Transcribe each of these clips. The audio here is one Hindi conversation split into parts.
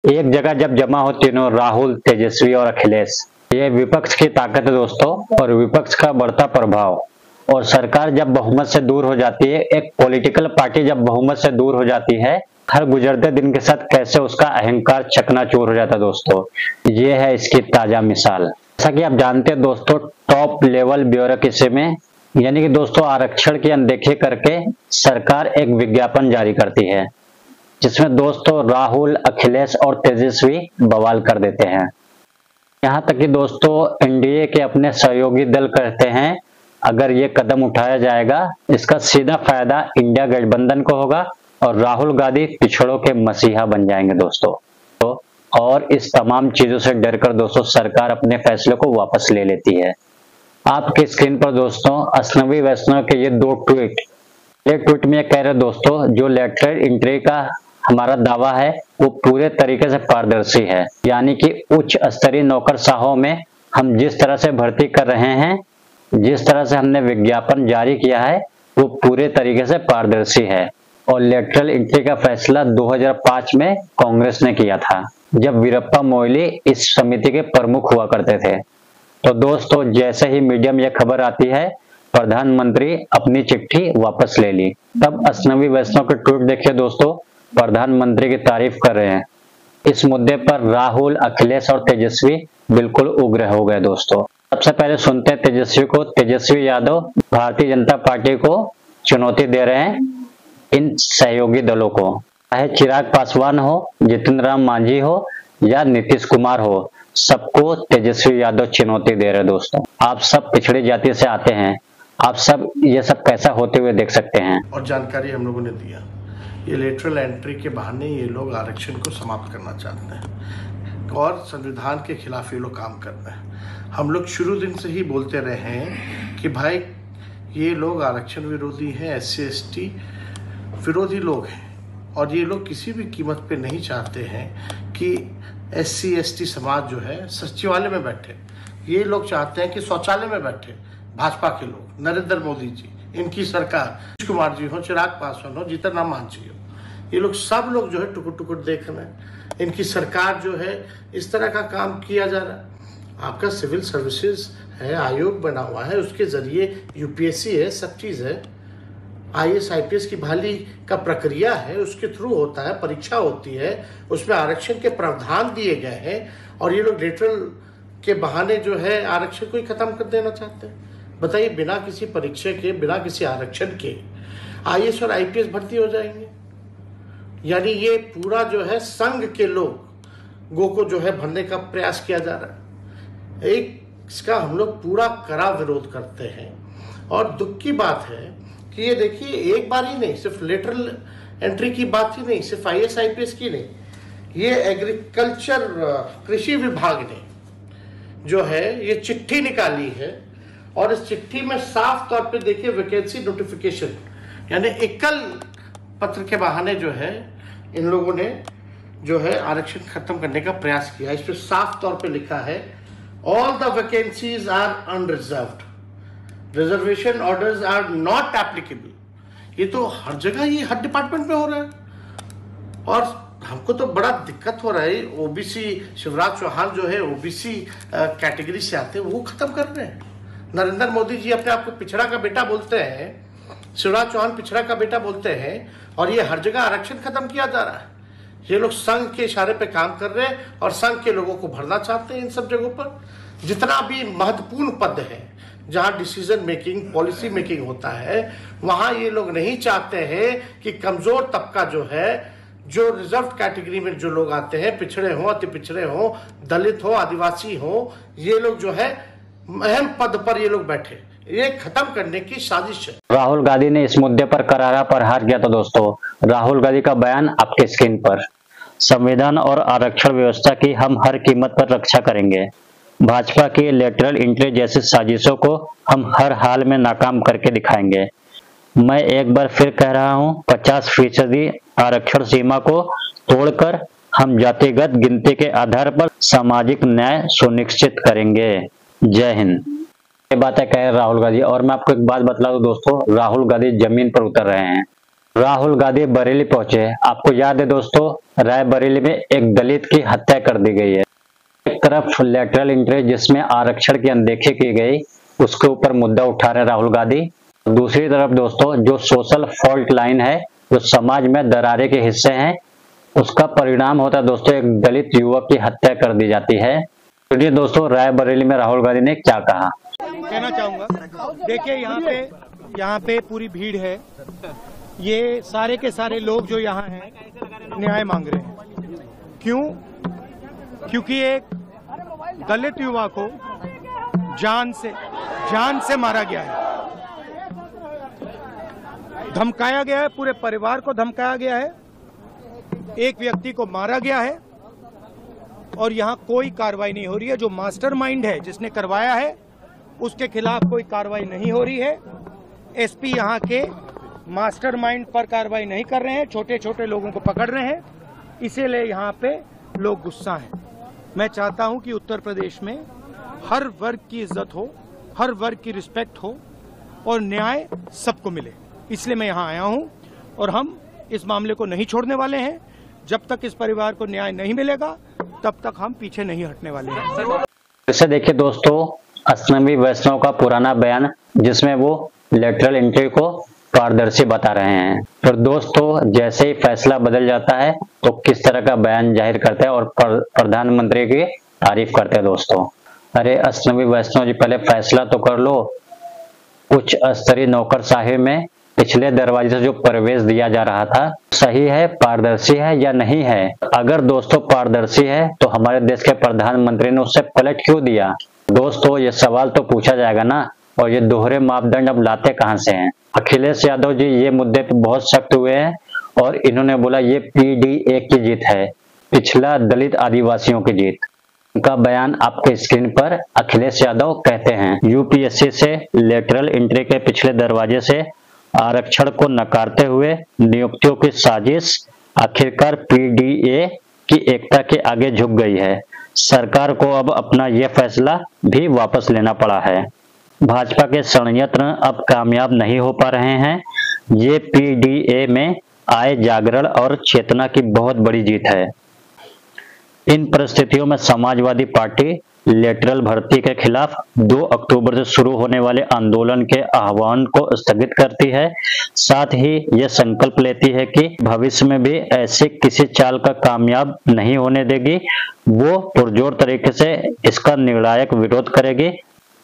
एक जगह जब जमा हो तीनों, राहुल, तेजस्वी और अखिलेश, ये विपक्ष की ताकत है दोस्तों, और विपक्ष का बढ़ता प्रभाव। और सरकार जब बहुमत से दूर हो जाती है, एक पॉलिटिकल पार्टी जब बहुमत से दूर हो जाती है, हर गुजरते दिन के साथ कैसे उसका अहंकार चकनाचूर हो जाता है दोस्तों, ये है इसकी ताजा मिसाल। जैसा कि आप जानते हैं दोस्तों, टॉप लेवल ब्यूरोक्रेसी में, यानी कि दोस्तों आरक्षण की अनदेखी करके सरकार एक विज्ञापन जारी करती है, जिसमें दोस्तों राहुल, अखिलेश और तेजस्वी बवाल कर देते हैं। यहाँ तक कि दोस्तों एनडीए के अपने सहयोगी दल कहते हैं, अगर ये कदम उठाया जाएगा, इसका सीधा फायदा इंडिया गठबंधन को होगा और राहुल गांधी पिछड़ों के मसीहा बन जाएंगे दोस्तों। और इस तमाम चीजों से डरकर दोस्तों सरकार अपने फैसले को वापस ले लेती है। आपके स्क्रीन पर दोस्तों अश्विनी वैष्णव के ये दो ट्वीट, एक ट्वीट में कह रहे दोस्तों, जो लेटरल एंट्री का हमारा दावा है वो पूरे तरीके से पारदर्शी है, यानी कि उच्च स्तरीय नौकरशाहों में हम जिस तरह से भर्ती कर रहे हैं, जिस तरह से हमने विज्ञापन जारी किया है, वो पूरे तरीके से पारदर्शी है। और लेटरल एंट्री का फैसला 2005 में कांग्रेस ने किया था, जब वीरप्पा मोइली इस समिति के प्रमुख हुआ करते थे। तो दोस्तों जैसे ही मीडिया में यह खबर आती है, प्रधानमंत्री अपनी चिट्ठी वापस ले ली, तब अश्विनी वैष्णव के ट्वीट देखिए दोस्तों, प्रधानमंत्री की तारीफ कर रहे हैं। इस मुद्दे पर राहुल, अखिलेश और तेजस्वी बिल्कुल उग्र हो गए दोस्तों। सबसे पहले सुनते हैं तेजस्वी को। तेजस्वी यादव भारतीय जनता पार्टी को चुनौती दे रहे हैं, इन सहयोगी दलों को, चाहे चिराग पासवान हो, जितन राम मांझी हो या नीतीश कुमार हो, सबको तेजस्वी यादव चुनौती दे रहे दोस्तों। आप सब पिछड़ी जाति से आते हैं, आप सब ये सब कैसा होते हुए देख सकते हैं। और जानकारी हम लोगों ने दिया, ये लेटरल एंट्री के बहाने ये लोग आरक्षण को समाप्त करना चाहते हैं और संविधान के खिलाफ ये लोग काम कर रहे हैं। हम लोग शुरू दिन से ही बोलते रहे हैं कि भाई ये लोग आरक्षण विरोधी हैं, SC ST विरोधी लोग हैं, और ये लोग किसी भी कीमत पे नहीं चाहते हैं कि SC ST समाज जो है सचिवालय में बैठे। ये लोग चाहते हैं कि शौचालय में बैठे भाजपा के लोग, नरेंद्र मोदी जी, इनकी सरकार, नीतीश कुमार जी हो, चिराग पासवान हो, जीतन राम मांझी हो, ये लोग सब लोग जो है टुकुर टुकुर देख रहे हैं। इनकी सरकार जो है इस तरह का काम किया जा रहा है। आपका सिविल सर्विसेज है, आयोग बना हुआ है, उसके जरिए UPSC है, सब चीज़ है, IAS IPS की बहाली का प्रक्रिया है, उसके थ्रू होता है, परीक्षा होती है, उसमें आरक्षण के प्रावधान दिए गए हैं, और ये लोग लेटरल के बहाने जो है आरक्षण को ही खत्म कर देना चाहते हैं। बताइए, बिना किसी परीक्षा के, बिना किसी आरक्षण के IAS और IPS भर्ती हो जाएंगे? यानी ये पूरा जो है संघ के लोगों को जो है भरने का प्रयास किया जा रहा है। इसका हम लोग पूरा कड़ा विरोध करते हैं। और दुख की बात है कि ये देखिए, एक बार ही नहीं, सिर्फ लेटरल एंट्री की बात ही नहीं, सिर्फ IAS IPS की नहीं, ये एग्रीकल्चर कृषि विभाग ने जो है ये चिट्ठी निकाली है, और इस चिट्ठी में साफ तौर पे देखिए वैकेंसी नोटिफिकेशन, यानी एकल पत्र के बहाने जो है इन लोगों ने जो है आरक्षण खत्म करने का प्रयास किया। इस पर साफ तौर पे लिखा है, all the vacancies are unreserved, reservation orders are not applicable. ये तो हर जगह, ये हर डिपार्टमेंट में हो रहा है, और हमको तो बड़ा दिक्कत हो रहा है। OBC शिवराज चौहान जो है OBC कैटेगरी से आते हैं, वो खत्म कर रहे हैं। नरेंद्र मोदी जी अपने आप को पिछड़ा का बेटा बोलते हैं, शिवराज चौहान पिछड़ा का बेटा बोलते हैं, और ये हर जगह आरक्षण खत्म किया जा रहा है। ये लोग संघ के इशारे पे काम कर रहे हैं, और संघ के लोगों को भरना चाहते हैं इन सब जगहों पर। जितना भी महत्वपूर्ण पद है, जहां डिसीजन मेकिंग, पॉलिसी मेकिंग होता है, वहां ये लोग नहीं चाहते हैं कि कमजोर तबका जो है, जो रिजर्व कैटेगरी में जो लोग आते हैं, पिछड़े हों, अति पिछड़े हों, दलित हो, आदिवासी हो, ये लोग जो है अहम पद पर ये लोग बैठे, ये खत्म करने की साजिश है। राहुल गांधी ने इस मुद्दे पर करारा प्रहार किया था दोस्तों। राहुल गांधी का बयान आपके स्क्रीन पर, संविधान और आरक्षण व्यवस्था की हम हर कीमत पर रक्षा करेंगे। भाजपा की लेटरल एंट्री जैसी साजिशों को हम हर हाल में नाकाम करके दिखाएंगे। मैं एक बार फिर कह रहा हूं, 50% आरक्षण सीमा को तोड़कर हम जातिगत गिनती के आधार पर सामाजिक न्याय सुनिश्चित करेंगे। जय हिंद। ये बातें कह राहुल गांधी। और मैं आपको एक बात बतला दूं दोस्तों, राहुल गांधी जमीन पर उतर रहे हैं। राहुल गांधी बरेली पहुंचे। आपको याद है दोस्तों, रायबरेली में एक दलित की हत्या कर दी गई है। एक तरफ लेटरल एंट्री जिसमें आरक्षण की अनदेखी की गई, उसके ऊपर मुद्दा उठा रहे राहुल गांधी। दूसरी तरफ दोस्तों, जो सोशल फॉल्ट लाइन है, जो समाज में दरारे के हिस्से हैं, उसका परिणाम होता है दोस्तों एक दलित युवक की हत्या कर दी जाती है। तो दोस्तों, रायबरेली में राहुल गांधी ने क्या कहा, कहना चाहूंगा। देखिए, यहाँ पे पूरी भीड़ है। ये सारे के सारे लोग जो यहाँ हैं न्याय मांग रहे हैं। क्यों? क्योंकि एक दलित युवा को जान से मारा गया है, धमकाया गया है, पूरे परिवार को धमकाया गया है, एक व्यक्ति को मारा गया है और यहाँ कोई कार्रवाई नहीं हो रही है। जो मास्टरमाइंड है, जिसने करवाया है, उसके खिलाफ कोई कार्रवाई नहीं हो रही है। एसपी यहाँ के मास्टरमाइंड पर कार्रवाई नहीं कर रहे हैं, छोटे छोटे लोगों को पकड़ रहे हैं, इसीलिए यहाँ पे लोग गुस्सा हैं। मैं चाहता हूँ कि उत्तर प्रदेश में हर वर्ग की इज्जत हो, हर वर्ग की रिस्पेक्ट हो और न्याय सबको मिले, इसलिए मैं यहाँ आया हूँ। और हम इस मामले को नहीं छोड़ने वाले हैं। जब तक इस परिवार को न्याय नहीं मिलेगा, तब तक हम पीछे नहीं हटने वाले हैं। इसे देखिए दोस्तों, अश्विनी वैष्णव का पुराना बयान, जिसमें वो लेटरल एंट्री को पारदर्शी बता रहे हैं। पर दोस्तों, जैसे ही फैसला बदल जाता है तो किस तरह का बयान जाहिर करते हैं और प्रधानमंत्री की तारीफ करते हैं दोस्तों। अरे अश्विनी वैष्णव जी, पहले फैसला तो कर लो। उच्च स्तरीय नौकरशाही में पिछले दरवाजे से जो प्रवेश दिया जा रहा था, सही है, पारदर्शी है या नहीं है? अगर दोस्तों पारदर्शी है तो हमारे देश के प्रधानमंत्री ने उससे पलट क्यों दिया? दोस्तों, ये सवाल तो पूछा जाएगा ना। और ये दोहरे मापदंड अब लाते कहां से हैं? अखिलेश यादव जी ये मुद्दे पे बहुत सख्त हुए हैं और इन्होंने बोला ये पीडीए की जीत है, पिछला दलित आदिवासियों की जीत। उनका बयान आपके स्क्रीन पर। अखिलेश यादव कहते हैं, यूपीएससी से लेटरल एंट्री के पिछले दरवाजे से आरक्षण को नकारते हुए नियुक्तियों की साजिश आखिरकार पीडीए की एकता के आगे झुक गई है। सरकार को अब अपना यह फैसला भी वापस लेना पड़ा है। भाजपा के षड्यंत्र अब कामयाब नहीं हो पा रहे हैं। ये पीडीए में आए जागरण और चेतना की बहुत बड़ी जीत है। इन परिस्थितियों में समाजवादी पार्टी लेटरल भर्ती के खिलाफ 2 अक्टूबर से शुरू होने वाले आंदोलन के आह्वान को स्थगित करती है। साथ ही यह संकल्प लेती है कि भविष्य में भी ऐसे किसी चाल का कामयाब नहीं होने देगी। वो पुरजोर तरीके से इसका निर्णायक विरोध करेगी।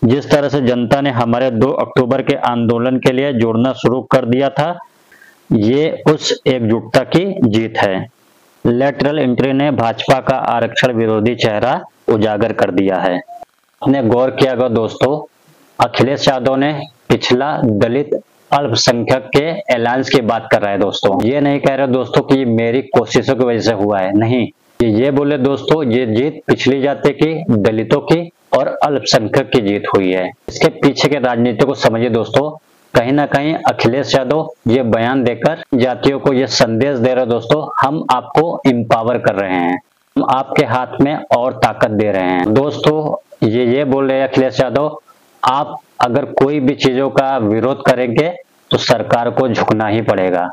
जिस तरह से जनता ने हमारे 2 अक्टूबर के आंदोलन के लिए जुड़ना शुरू कर दिया था, ये उस एकजुटता की जीत है। लेटरल एंट्री ने भाजपा का आरक्षण विरोधी चेहरा उजागर कर दिया है। आपने गौर किया होगा दोस्तों, अखिलेश यादव ने पिछला दलित अल्पसंख्यक के अलायंस की बात कर रहा है दोस्तों। ये नहीं कह रहे दोस्तों कि मेरी कोशिशों की वजह से हुआ है, नहीं, ये बोले दोस्तों ये जीत पिछली जाति की, दलितों की और अल्पसंख्यक की जीत हुई है। इसके पीछे के राजनीति को समझिए दोस्तों। कहीं ना कहीं अखिलेश यादव ये बयान देकर जातियों को ये संदेश दे रहे दोस्तों, हम आपको एम्पावर कर रहे हैं, हम आपके हाथ में और ताकत दे रहे हैं। दोस्तों ये बोल रहे हैं अखिलेश यादव, आप अगर कोई भी चीजों का विरोध करेंगे तो सरकार को झुकना ही पड़ेगा।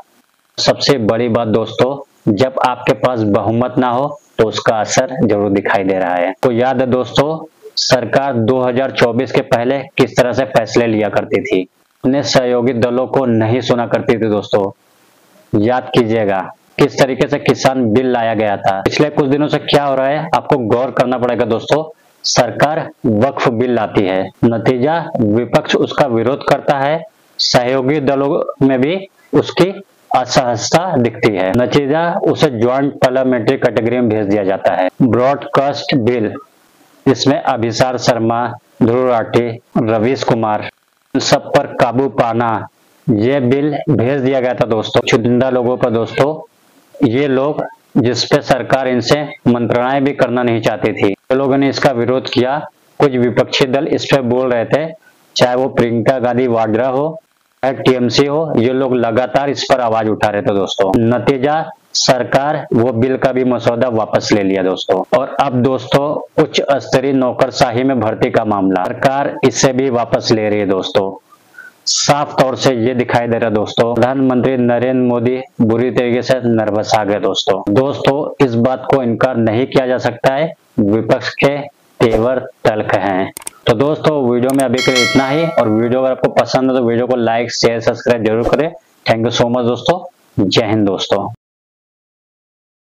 सबसे बड़ी बात दोस्तों, जब आपके पास बहुमत ना हो तो उसका असर जरूर दिखाई दे रहा है। तो याद है दोस्तों, सरकार 2024 के पहले किस तरह से फैसले लिया करती थी, अपने सहयोगी दलों को नहीं सुना करती थी दोस्तों। याद कीजिएगा किस तरीके से किसान बिल लाया गया था। पिछले कुछ दिनों से क्या हो रहा है आपको गौर करना पड़ेगा दोस्तों। सरकार वक्फ बिल लाती है, नतीजा विपक्ष उसका विरोध करता है, सहयोगी दलों में भी उसकी असहजता दिखती है, नतीजा उसे ज्वाइंट पार्लियामेंट्री कैटेगरी में भेज दिया जाता है। ब्रॉडकास्ट बिल, इसमें अभिसार शर्मा, ध्रुव राठी, रवीश कुमार, सब पर काबू पाना, ये बिल भेज दिया गया था दोस्तों चुनिंदा लोगों पर दोस्तों। ये लोग जिसपे सरकार इनसे मंत्रणाएं भी करना नहीं चाहती थी, तो लोगों ने इसका विरोध किया। कुछ विपक्षी दल इस पे बोल रहे थे, चाहे वो प्रियंका गांधी वाड्रा हो, चाहे टीएमसी हो, ये लोग लगातार इस पर आवाज उठा रहे थे दोस्तों। नतीजा सरकार वो बिल का भी मसौदा वापस ले लिया दोस्तों। और अब दोस्तों उच्च स्तरीय नौकरशाही में भर्ती का मामला सरकार इससे भी वापस ले रही है दोस्तों। साफ तौर से ये दिखाई दे रहा है दोस्तों, प्रधानमंत्री नरेंद्र मोदी बुरी तरीके से नर्वस आ गए दोस्तों इस बात को इनकार नहीं किया जा सकता है, विपक्ष के तेवर तल्ख हैं। तो दोस्तों वीडियो में अभी के लिए इतना ही, और वीडियो अगर आपको पसंद है तो वीडियो को लाइक शेयर सब्सक्राइब जरूर करें। थैंक यू सो मच दोस्तों, जय हिंद दोस्तों।